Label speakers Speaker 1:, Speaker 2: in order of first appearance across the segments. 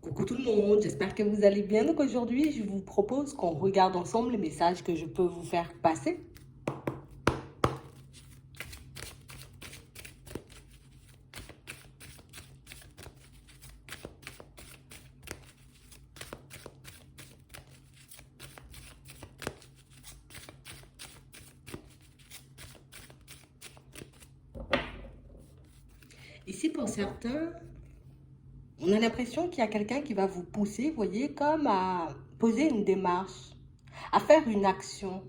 Speaker 1: Coucou tout le monde, j'espère que vous allez bien. Donc aujourd'hui, je vous propose qu'on regarde ensemble les messages que je peux vous faire passer. Ici, pour certains, on a l'impression qu'il y a quelqu'un qui va vous pousser, vous voyez, comme à poser une démarche, à faire une action.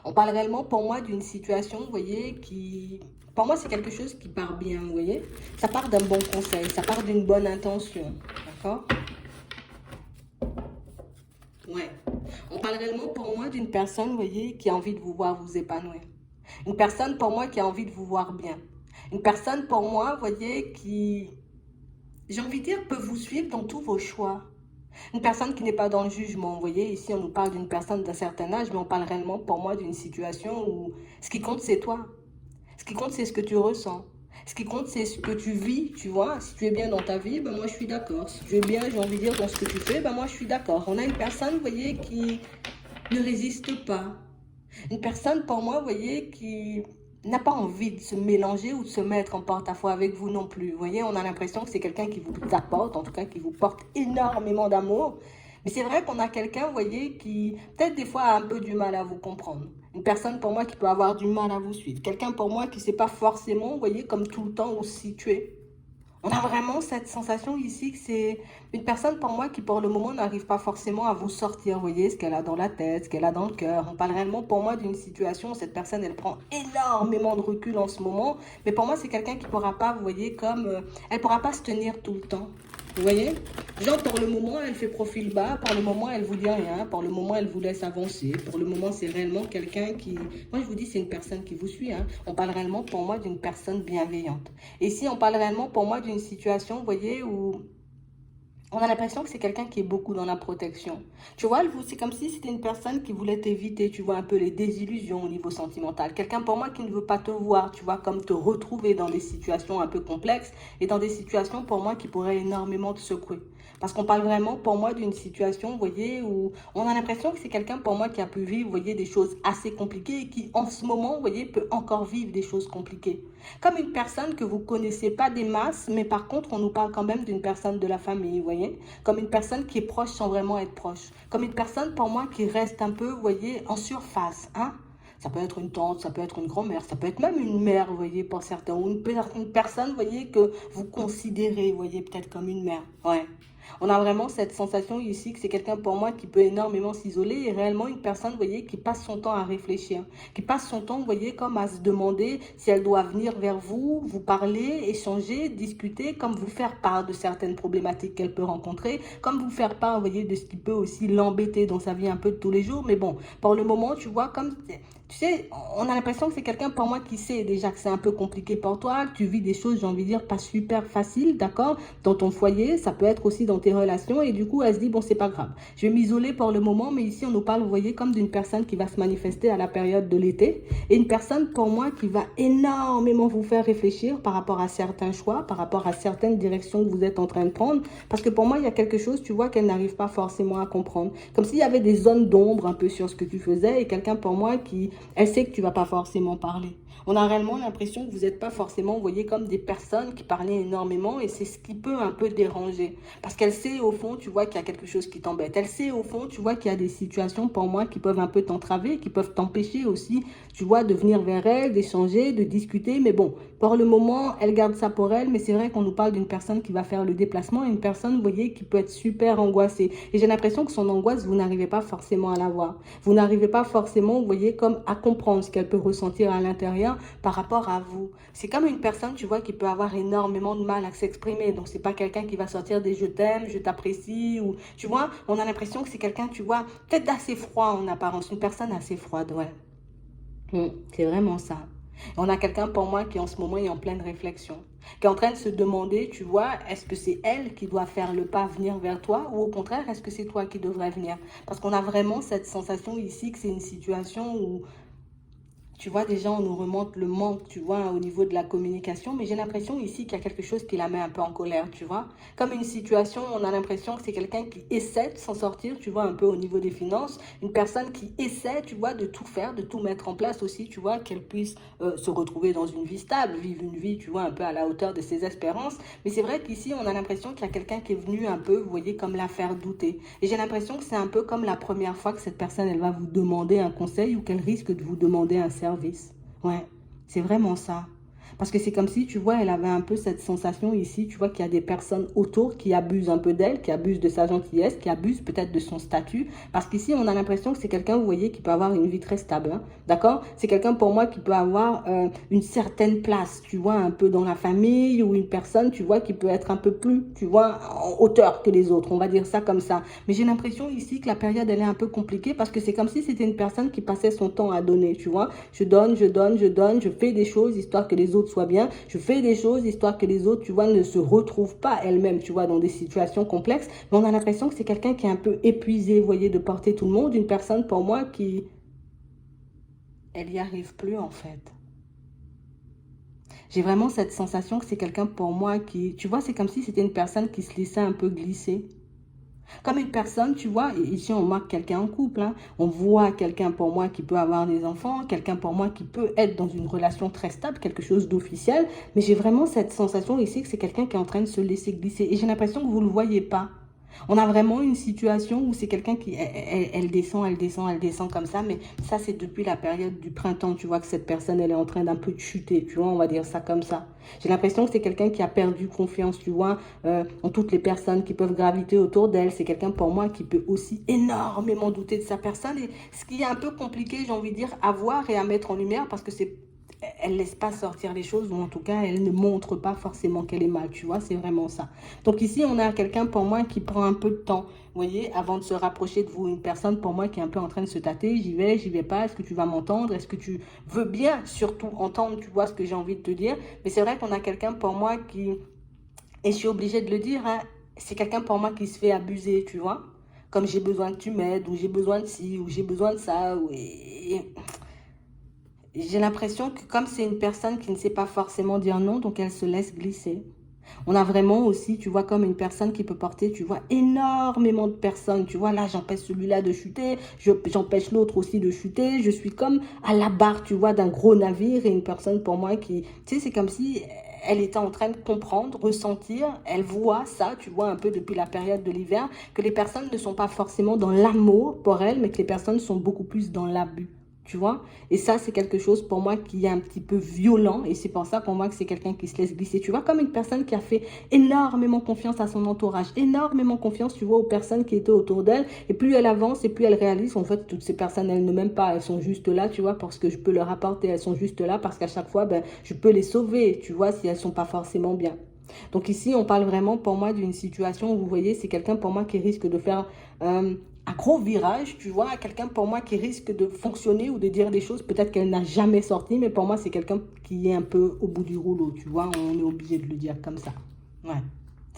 Speaker 1: On parle réellement pour moi d'une situation, vous voyez, qui... Pour moi, c'est quelque chose qui part bien, vous voyez. Ça part d'un bon conseil, ça part d'une bonne intention, d'accord? Ouais. On parle réellement pour moi d'une personne, vous voyez, qui a envie de vous voir vous épanouir. Une personne pour moi qui a envie de vous voir bien. Une personne pour moi, vous voyez, qui, j'ai envie de dire, peut vous suivre dans tous vos choix. Une personne qui n'est pas dans le jugement, vous voyez, ici on nous parle d'une personne d'un certain âge, mais on parle réellement pour moi d'une situation où ce qui compte c'est toi. Ce qui compte c'est ce que tu ressens. Ce qui compte c'est ce que tu vis, tu vois. Si tu es bien dans ta vie, ben moi je suis d'accord. Si tu es bien, j'ai envie de dire, dans ce que tu fais, ben moi je suis d'accord. On a une personne, vous voyez, qui ne résiste pas. Une personne, pour moi, vous voyez, qui n'a pas envie de se mélanger ou de se mettre en porte-à-faux avec vous non plus. Vous voyez, on a l'impression que c'est quelqu'un qui vous apporte, en tout cas qui vous porte énormément d'amour. Mais c'est vrai qu'on a quelqu'un, vous voyez, qui peut-être des fois a un peu du mal à vous comprendre. Une personne pour moi qui peut avoir du mal à vous suivre. Quelqu'un pour moi qui ne sait pas forcément, vous voyez, comme tout le temps où se situer. On a vraiment cette sensation ici que c'est une personne pour moi qui pour le moment n'arrive pas forcément à vous sortir, vous voyez, ce qu'elle a dans la tête, ce qu'elle a dans le cœur. On parle réellement pour moi d'une situation où cette personne, elle prend énormément de recul en ce moment. Mais pour moi, c'est quelqu'un qui ne pourra pas, vous voyez, comme... elle ne pourra pas se tenir tout le temps. Vous voyez? Genre, pour le moment, elle fait profil bas. Pour le moment, elle vous dit rien. Pour le moment, elle vous laisse avancer. Pour le moment, c'est réellement quelqu'un qui... Moi, je vous dis, c'est une personne qui vous suit. Hein. On parle réellement pour moi d'une personne bienveillante. Et si on parle réellement pour moi d'une situation, vous voyez, où on a l'impression que c'est quelqu'un qui est beaucoup dans la protection. Tu vois, c'est comme si c'était une personne qui voulait t'éviter, tu vois, un peu les désillusions au niveau sentimental. Quelqu'un pour moi qui ne veut pas te voir, tu vois, comme te retrouver dans des situations un peu complexes et dans des situations pour moi qui pourraient énormément te secouer. Parce qu'on parle vraiment pour moi d'une situation, vous voyez, où on a l'impression que c'est quelqu'un pour moi qui a pu vivre, vous voyez, des choses assez compliquées et qui en ce moment, vous voyez, peut encore vivre des choses compliquées. Comme une personne que vous ne connaissez pas des masses, mais par contre, on nous parle quand même d'une personne de la famille, vous voyez. Comme une personne qui est proche sans vraiment être proche. Comme une personne, pour moi, qui reste un peu, vous voyez, en surface, hein. Ça peut être une tante, ça peut être une grand-mère, ça peut être même une mère, vous voyez, pour certains. Ou une personne, vous voyez, que vous considérez, vous voyez, peut-être comme une mère. Ouais. On a vraiment cette sensation ici que c'est quelqu'un pour moi qui peut énormément s'isoler et réellement une personne, vous voyez, qui passe son temps à réfléchir, qui passe son temps, vous voyez, comme à se demander si elle doit venir vers vous, vous parler, échanger, discuter, comme vous faire part de certaines problématiques qu'elle peut rencontrer, comme vous faire part, vous voyez, de ce qui peut aussi l'embêter dans sa vie un peu de tous les jours. Mais bon, pour le moment, tu vois, comme... Tu sais, on a l'impression que c'est quelqu'un pour moi qui sait déjà que c'est un peu compliqué pour toi, que tu vis des choses, j'ai envie de dire, pas super faciles, d'accord? Dans ton foyer, ça peut être aussi dans tes relations et du coup, elle se dit, bon, c'est pas grave. Je vais m'isoler pour le moment, mais ici, on nous parle, vous voyez, comme d'une personne qui va se manifester à la période de l'été et une personne pour moi qui va énormément vous faire réfléchir par rapport à certains choix, par rapport à certaines directions que vous êtes en train de prendre. Parce que pour moi, il y a quelque chose, tu vois, qu'elle n'arrive pas forcément à comprendre. Comme s'il y avait des zones d'ombre un peu sur ce que tu faisais et quelqu'un pour moi qui elle sait que tu ne vas pas forcément parler. On a réellement l'impression que vous n'êtes pas forcément, vous voyez, comme des personnes qui parlaient énormément et c'est ce qui peut un peu déranger. Parce qu'elle sait au fond, tu vois, qu'il y a quelque chose qui t'embête. Elle sait au fond, tu vois, qu'il y a des situations pour moi qui peuvent un peu t'entraver, qui peuvent t'empêcher aussi, tu vois, de venir vers elle, d'échanger, de discuter. Mais bon, pour le moment, elle garde ça pour elle. Mais c'est vrai qu'on nous parle d'une personne qui va faire le déplacement, une personne, vous voyez, qui peut être super angoissée. Et j'ai l'impression que son angoisse, vous n'arrivez pas forcément à la voir. Vous n'arrivez pas forcément, vous voyez, comme à comprendre ce qu'elle peut ressentir à l'intérieur par rapport à vous. C'est comme une personne, tu vois, qui peut avoir énormément de mal à s'exprimer. Donc, c'est pas quelqu'un qui va sortir des je t'aime, je t'apprécie ou, tu vois, on a l'impression que c'est quelqu'un, tu vois, peut-être d'assez froid en apparence, une personne assez froide, ouais. C'est vraiment ça. On a quelqu'un pour moi qui en ce moment est en pleine réflexion, qui est en train de se demander, tu vois, est-ce que c'est elle qui doit faire le pas, venir vers toi, ou au contraire, est-ce que c'est toi qui devrais venir? Parce qu'on a vraiment cette sensation ici que c'est une situation où Tu vois, déjà, on nous remonte le manque, tu vois, au niveau de la communication, mais j'ai l'impression ici qu'il y a quelque chose qui la met un peu en colère, tu vois. Comme une situation, on a l'impression que c'est quelqu'un qui essaie de s'en sortir, tu vois, un peu au niveau des finances, une personne qui essaie, tu vois, de tout faire, de tout mettre en place aussi, tu vois, qu'elle puisse se retrouver dans une vie stable, vivre une vie, tu vois, un peu à la hauteur de ses espérances. Mais c'est vrai qu'ici, on a l'impression qu'il y a quelqu'un qui est venu un peu, vous voyez, comme la faire douter. Et j'ai l'impression que c'est un peu comme la première fois que cette personne, elle va vous demander un conseil ou qu'elle risque de vous demander un service. Ouais, c'est vraiment ça. Parce que c'est comme si, tu vois, elle avait un peu cette sensation ici, tu vois, qu'il y a des personnes autour qui abusent un peu d'elle, qui abusent de sa gentillesse, qui abusent peut-être de son statut. Parce qu'ici, on a l'impression que c'est quelqu'un, vous voyez, qui peut avoir une vie très stable. Hein, d'accord? C'est quelqu'un, pour moi, qui peut avoir une certaine place, tu vois, un peu dans la famille, ou une personne, tu vois, qui peut être un peu plus, tu vois, en hauteur que les autres. On va dire ça comme ça. Mais j'ai l'impression ici que la période, elle est un peu compliquée parce que c'est comme si c'était une personne qui passait son temps à donner, tu vois. Je donne, je donne, je donne, je fais des choses histoire que les autres soient bien. Je fais des choses histoire que les autres, tu vois, ne se retrouvent pas elles-mêmes, tu vois, dans des situations complexes. Mais on a l'impression que c'est quelqu'un qui est un peu épuisé, vous voyez, de porter tout le monde. Une personne, pour moi, qui... Elle n'y arrive plus, en fait. J'ai vraiment cette sensation que c'est quelqu'un, pour moi, qui... Tu vois, c'est comme si c'était une personne qui se laissait un peu glisser. Comme une personne, tu vois, ici on marque quelqu'un en couple, hein. On voit quelqu'un pour moi qui peut avoir des enfants, quelqu'un pour moi qui peut être dans une relation très stable, quelque chose d'officiel, mais j'ai vraiment cette sensation ici que c'est quelqu'un qui est en train de se laisser glisser et j'ai l'impression que vous ne le voyez pas. On a vraiment une situation où c'est quelqu'un qui, elle descend, elle descend, elle descend comme ça, mais ça c'est depuis la période du printemps, tu vois que cette personne elle est en train d'un peu de chuter, tu vois, on va dire ça comme ça. J'ai l'impression que c'est quelqu'un qui a perdu confiance, tu vois, en toutes les personnes qui peuvent graviter autour d'elle. C'est quelqu'un pour moi qui peut aussi énormément douter de sa personne et ce qui est un peu compliqué, j'ai envie de dire, à voir et à mettre en lumière parce que c'est elle laisse pas sortir les choses ou en tout cas elle ne montre pas forcément qu'elle est mal, tu vois, c'est vraiment ça. Donc ici on a quelqu'un pour moi qui prend un peu de temps, vous voyez, avant de se rapprocher de vous, une personne pour moi qui est un peu en train de se tâter, j'y vais pas, est-ce que tu vas m'entendre, est-ce que tu veux bien surtout entendre, tu vois ce que j'ai envie de te dire, mais c'est vrai qu'on a quelqu'un pour moi qui, et je suis obligée de le dire, hein, c'est quelqu'un pour moi qui se fait abuser, tu vois, comme j'ai besoin que tu m'aides, ou j'ai besoin de ci, ou j'ai besoin de ça, j'ai l'impression que comme c'est une personne qui ne sait pas forcément dire non, donc elle se laisse glisser. On a vraiment aussi, tu vois, comme une personne qui peut porter, tu vois, énormément de personnes. Tu vois, là, j'empêche celui-là de chuter, j'empêche l'autre aussi de chuter. Je suis comme à la barre, tu vois, d'un gros navire et une personne pour moi qui, tu sais, c'est comme si elle était en train de comprendre, ressentir, elle voit ça, tu vois, un peu depuis la période de l'hiver, que les personnes ne sont pas forcément dans l'amour pour elle, mais que les personnes sont beaucoup plus dans l'abus. Tu vois? Et ça, c'est quelque chose pour moi qui est un petit peu violent. Et c'est pour ça pour moi que c'est quelqu'un qui se laisse glisser. Tu vois, comme une personne qui a fait énormément confiance à son entourage. Énormément confiance, tu vois, aux personnes qui étaient autour d'elle. Et plus elle avance et plus elle réalise, en fait, toutes ces personnes, elles ne m'aiment pas. Elles sont juste là, tu vois, parce que je peux leur apporter. Elles sont juste là parce qu'à chaque fois, ben, je peux les sauver, tu vois, si elles sont pas forcément bien. Donc ici, on parle vraiment pour moi d'une situation où vous voyez, c'est quelqu'un pour moi qui risque de faire un gros virage, tu vois, quelqu'un pour moi qui risque de fonctionner ou de dire des choses peut-être qu'elle n'a jamais sorti, mais pour moi, c'est quelqu'un qui est un peu au bout du rouleau, tu vois, on est obligé de le dire comme ça. Ouais,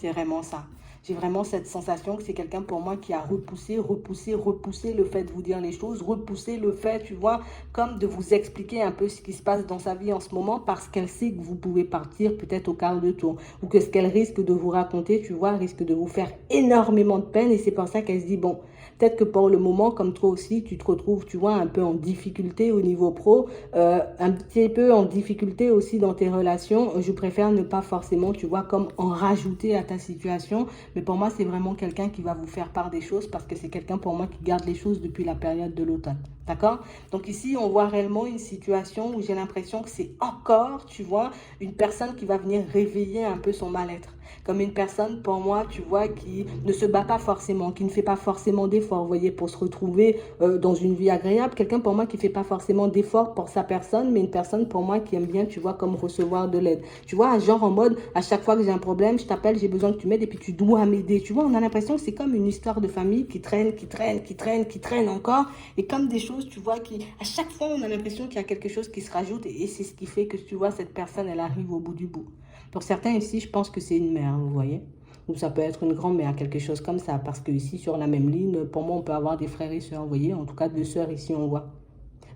Speaker 1: c'est vraiment ça. J'ai vraiment cette sensation que c'est quelqu'un pour moi qui a repoussé, repoussé, repoussé le fait de vous dire les choses, repoussé le fait, tu vois, comme de vous expliquer un peu ce qui se passe dans sa vie en ce moment parce qu'elle sait que vous pouvez partir peut-être au quart de tour ou que ce qu'elle risque de vous raconter, tu vois, risque de vous faire énormément de peine et c'est pour ça qu'elle se dit, bon, peut-être que pour le moment, comme toi aussi, tu te retrouves, tu vois, un peu en difficulté au niveau pro, un petit peu en difficulté aussi dans tes relations. Je préfère ne pas forcément, tu vois, comme en rajouter à ta situation. Mais pour moi, c'est vraiment quelqu'un qui va vous faire part des choses parce que c'est quelqu'un pour moi qui garde les choses depuis la période de l'automne. D'accord? Donc ici, on voit réellement une situation où j'ai l'impression que c'est encore, tu vois, une personne qui va venir réveiller un peu son mal-être. Comme une personne, pour moi, tu vois, qui ne se bat pas forcément, qui ne fait pas forcément d'efforts, vous voyez, pour se retrouver dans une vie agréable. Quelqu'un, pour moi, qui ne fait pas forcément d'efforts pour sa personne, mais une personne, pour moi, qui aime bien, tu vois, comme recevoir de l'aide. Tu vois, genre en mode, à chaque fois que j'ai un problème, je t'appelle, j'ai besoin que tu m'aides et puis tu dois m'aider. Tu vois, on a l'impression que c'est comme une histoire de famille qui traîne, qui traîne, qui traîne, qui traîne encore. Et comme des choses, tu vois, qui, à chaque fois, on a l'impression qu'il y a quelque chose qui se rajoute et c'est ce qui fait que, tu vois, cette personne, elle arrive au bout du bout. Pour certains ici, je pense que c'est une mère, vous voyez. Ou ça peut être une grand-mère, quelque chose comme ça. Parce que ici, sur la même ligne, pour moi, on peut avoir des frères et sœurs, vous voyez. En tout cas, deux sœurs ici, on voit.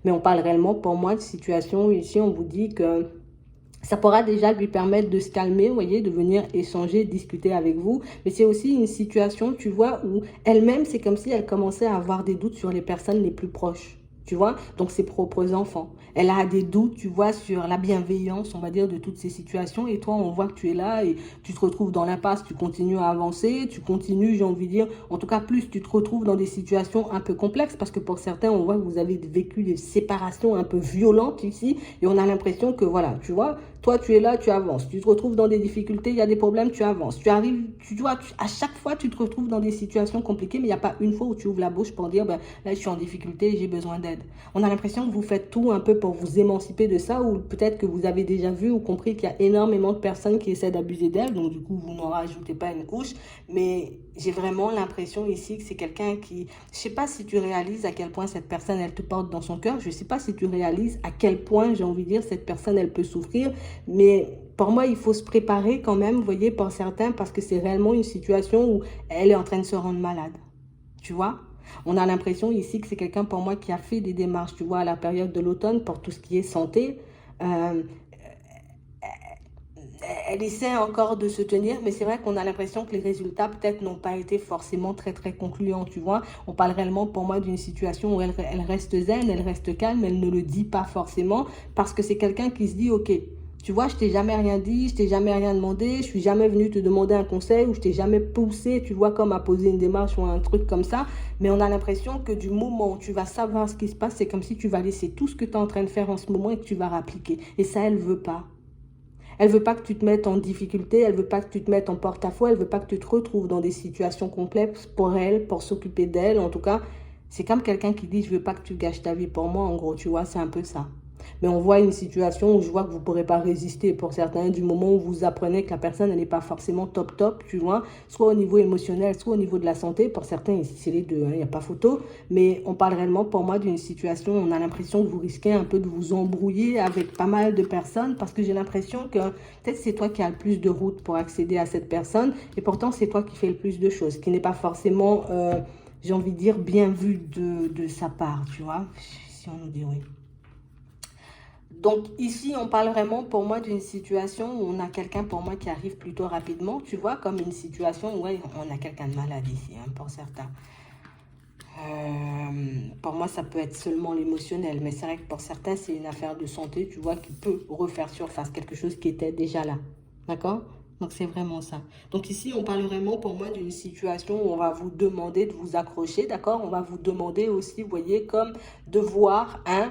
Speaker 1: Mais on parle réellement, pour moi, de situation, ici, on vous dit que ça pourra déjà lui permettre de se calmer, vous voyez, de venir échanger, discuter avec vous. Mais c'est aussi une situation, tu vois, où elle-même, c'est comme si elle commençait à avoir des doutes sur les personnes les plus proches. Tu vois, donc ses propres enfants. Elle a des doutes, tu vois, sur la bienveillance, on va dire, de toutes ces situations. Et toi, on voit que tu es là et tu te retrouves dans l'impasse, tu continues à avancer, tu continues, j'ai envie de dire, en tout cas plus, tu te retrouves dans des situations un peu complexes parce que pour certains, on voit que vous avez vécu des séparations un peu violentes ici et on a l'impression que, voilà, tu vois, toi, tu es là, tu avances. Tu te retrouves dans des difficultés, il y a des problèmes, tu avances. Tu arrives, tu vois, à chaque fois, tu te retrouves dans des situations compliquées, mais il n'y a pas une fois où tu ouvres la bouche pour dire, ben, là, je suis en difficulté et j'ai besoin d'aide. On a l'impression que vous faites tout un peu pour vous émanciper de ça, ou peut-être que vous avez déjà vu ou compris qu'il y a énormément de personnes qui essaient d'abuser d'elle, donc du coup, vous n'en rajoutez pas une couche. Mais j'ai vraiment l'impression ici que c'est quelqu'un qui... Je ne sais pas si tu réalises à quel point cette personne, elle te porte dans son cœur. Je ne sais pas si tu réalises à quel point, j'ai envie de dire, cette personne, elle peut souffrir. Mais pour moi, il faut se préparer quand même, vous voyez, pour certains, parce que c'est réellement une situation où elle est en train de se rendre malade. Tu vois? On a l'impression ici que c'est quelqu'un pour moi qui a fait des démarches, tu vois, à la période de l'automne pour tout ce qui est santé. Euh, Elle essaie encore de se tenir, mais c'est vrai qu'on a l'impression que les résultats peut-être n'ont pas été forcément très très concluants, tu vois. On parle réellement pour moi d'une situation où elle reste zen, elle reste calme, elle ne le dit pas forcément parce que c'est quelqu'un qui se dit, ok, tu vois, je t'ai jamais rien dit, je t'ai jamais rien demandé, je suis jamais venu te demander un conseil ou je t'ai jamais poussé, tu vois, comme à poser une démarche ou un truc comme ça. Mais on a l'impression que du moment où tu vas savoir ce qui se passe, c'est comme si tu vas laisser tout ce que tu es en train de faire en ce moment et que tu vas rappliquer. Et ça, elle veut pas. Elle veut pas que tu te mettes en difficulté, elle veut pas que tu te mettes en porte-à-faux, elle veut pas que tu te retrouves dans des situations complexes pour elle, pour s'occuper d'elle. En tout cas, c'est comme quelqu'un qui dit, je veux pas que tu gâches ta vie pour moi, en gros, tu vois, c'est un peu ça. Mais on voit une situation où je vois que vous ne pourrez pas résister pour certains, du moment où vous apprenez que la personne n'est pas forcément top top, tu vois, soit au niveau émotionnel, soit au niveau de la santé. Pour certains, ici, c'est les deux, il n'y a pas photo. Mais on parle réellement pour moi d'une situation où on a l'impression que vous risquez un peu de vous embrouiller avec pas mal de personnes parce que j'ai l'impression que peut-être c'est toi qui as le plus de routes pour accéder à cette personne et pourtant c'est toi qui fais le plus de choses, ce qui n'est pas forcément, j'ai envie de dire, bien vu de sa part, tu vois, si on nous dit oui. Donc ici, on parle vraiment pour moi d'une situation où on a quelqu'un pour moi qui arrive plutôt rapidement, tu vois, comme une situation où ouais, on a quelqu'un de malade ici, hein, pour certains. Pour moi, ça peut être seulement l'émotionnel, mais c'est vrai que pour certains, c'est une affaire de santé, tu vois, qui peut refaire surface quelque chose qui était déjà là. D'accord? Donc, c'est vraiment ça. Donc, ici, on parle vraiment pour moi d'une situation où on va vous demander de vous accrocher, d'accord? On va vous demander aussi, vous voyez, comme de voir, hein,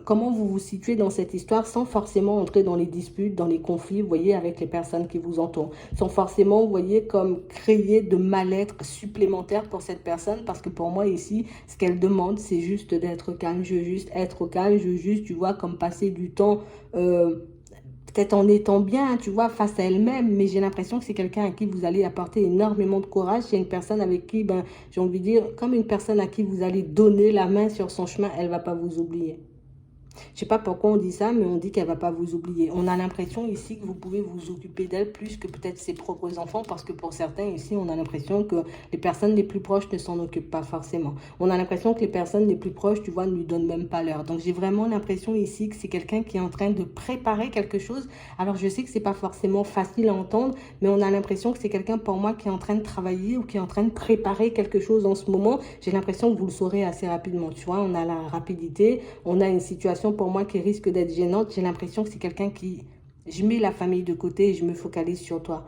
Speaker 1: comment vous vous situez dans cette histoire sans forcément entrer dans les disputes, dans les conflits, vous voyez, avec les personnes qui vous entourent. Sans forcément, vous voyez, comme créer de mal-être supplémentaire pour cette personne. Parce que pour moi, ici, ce qu'elle demande, c'est juste d'être calme. Je veux juste être calme. Je veux juste, tu vois, comme passer du temps... peut-être en étant bien, tu vois, face à elle-même, mais j'ai l'impression que c'est quelqu'un à qui vous allez apporter énormément de courage. C'est une personne avec qui, ben, j'ai envie de dire, comme une personne à qui vous allez donner la main sur son chemin, elle ne va pas vous oublier. Je sais pas pourquoi on dit ça, mais on dit qu'elle va pas vous oublier. On a l'impression ici que vous pouvez vous occuper d'elle plus que peut-être ses propres enfants, parce que pour certains ici, on a l'impression que les personnes les plus proches ne s'en occupent pas forcément. On a l'impression que les personnes les plus proches, tu vois, ne lui donnent même pas l'heure. Donc j'ai vraiment l'impression ici que c'est quelqu'un qui est en train de préparer quelque chose. Alors je sais que c'est pas forcément facile à entendre, mais on a l'impression que c'est quelqu'un pour moi qui est en train de travailler ou qui est en train de préparer quelque chose en ce moment. J'ai l'impression que vous le saurez assez rapidement. Tu vois, on a la rapidité, on a une situation pour moi qui risque d'être gênante. J'ai l'impression que c'est quelqu'un qui... Je mets la famille de côté et je me focalise sur toi.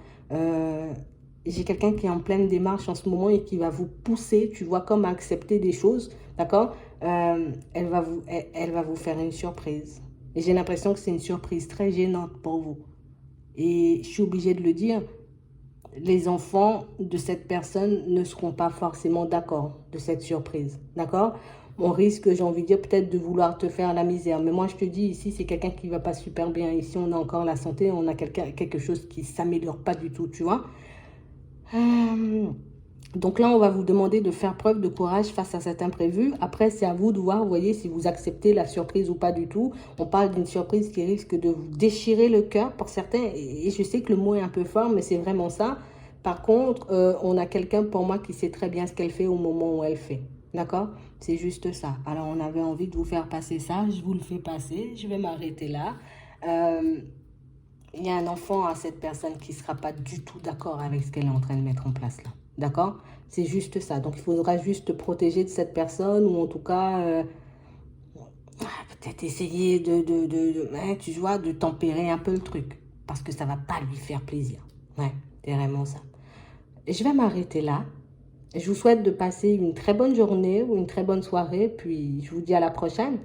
Speaker 1: J'ai quelqu'un qui est en pleine démarche en ce moment et qui va vous pousser, tu vois, comme à accepter des choses, d'accord. Elle va vous faire une surprise. Et j'ai l'impression que c'est une surprise très gênante pour vous. Et je suis obligée de le dire, les enfants de cette personne ne seront pas forcément d'accord de cette surprise, d'accord? On risque, j'ai envie de dire, peut-être de vouloir te faire la misère. Mais moi, je te dis, ici, c'est quelqu'un qui ne va pas super bien. Ici, on a encore la santé, on a quelque chose qui ne s'améliore pas du tout, tu vois. Donc là, on va vous demander de faire preuve de courage face à cet imprévu. Après, c'est à vous de voir, vous voyez, si vous acceptez la surprise ou pas du tout. On parle d'une surprise qui risque de vous déchirer le cœur pour certains. Et je sais que le mot est un peu fort, mais c'est vraiment ça. Par contre, on a quelqu'un pour moi qui sait très bien ce qu'elle fait au moment où elle fait. D'accord? C'est juste ça. Alors, on avait envie de vous faire passer ça. Je vous le fais passer. Je vais m'arrêter là. Euh, il y a un enfant à cette personne qui ne sera pas du tout d'accord avec ce qu'elle est en train de mettre en place là. D'accord? C'est juste ça. Donc, il faudra juste te protéger de cette personne ou en tout cas, peut-être essayer hein, tu vois, de tempérer un peu le truc. Parce que ça ne va pas lui faire plaisir. Ouais, c'est vraiment ça. Je vais m'arrêter là. Je vous souhaite de passer une très bonne journée ou une très bonne soirée. Puis, je vous dis à la prochaine.